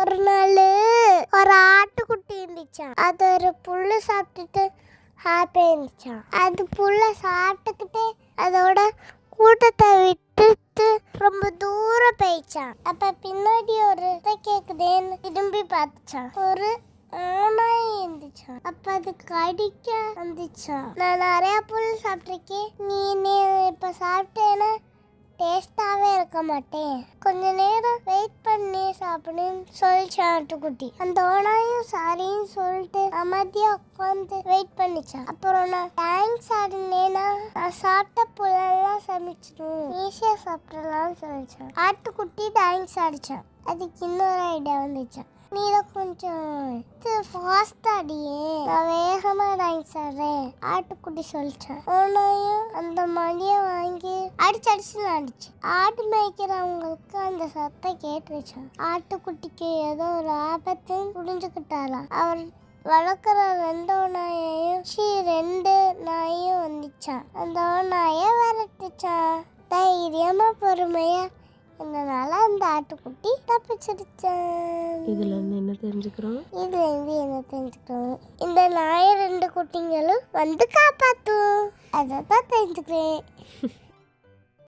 ஒரு நாள் ஒரு ஆட்டுக்குட்டி இருந்துச்சான். அது ஒரு புல்லு சாப்பிட்டுட்டு ஹாப்பியா இருந்துச்சான். அது புல்ல சாப்பிட்டுக்கிட்டே அதோட கூட்டத்தை விட்டுட்டு ரொம்ப தூரம் போயிடுச்சான். அப்ப பின்னாடி ஒரு கேக்குதேன்னு திரும்பி பார்த்துச்சான். ஒரு ஓனாய் இருந்துச்சான். அப்ப அது கடிக்க வந்துச்சான். நான் நிறைய புல் சாப்பிட்டிருக்கேன், நீ இப்ப சாப்பிட்டேன்னா டேஸ்டாவே இருக்க மாட்டேன், கொஞ்ச நேரம் வெயிட் பண்ணி சாப்பிடுன்னு சொல்லிச்சான் ஆட்டுக்குட்டி. அந்த ஓனாயும் சாரின்னு சொல்லிட்டு அமைதியா உட்காந்து வெயிட் பண்ணிச்சான். அப்புறம் நான் தேங்க்ஸ் ஆடினேன்னா நான் சாப்பிட்ட புல்லெல்லாம் சமைச்சிடும், ஈஸியா சாப்பிடலாம்னு சொல்லிச்சான். ஆட்டுக்குட்டி தேங்க்ஸ் ஆடிச்சான். அதுக்கு இன்னொரு ஐடியா வந்துச்சான். நீ கொஞ்சம் ஃபாஸ்ட் அடியே, நான் வேகமா தேங்க்ஸ் ஆடுறேன் ஆட்டுக்குட்டி சொல்லிச்சான். ஓனாயும் அந்த மணியை வாங்கி அடிச்சு அடிச்சு ஆட்டு மேய்க்கிறவங்களுக்கு அந்த சத்தம் கேட்டுருச்சான். ஆட்டுக்குட்டிக்கு ஏதோ ஒரு ஆபத்து புரிஞ்சுக்கிட்டாலாம். அவர் வளர்க்குற 2 நாயையும் 2 நாயும் வந்துச்சான். அந்த நாயை விரட்டுச்சான். தைரியமா பொறுமையா இதனால அந்த ஆட்டுக்குட்டி தப்பிச்சிருச்சான். இதுல இருந்து என்ன தெரிஞ்சுக்கிறோம்? இந்த நாயை 2 குட்டிங்களும் வந்து காப்பாத்தும். அதான் தெரிஞ்சுக்கிறேன்.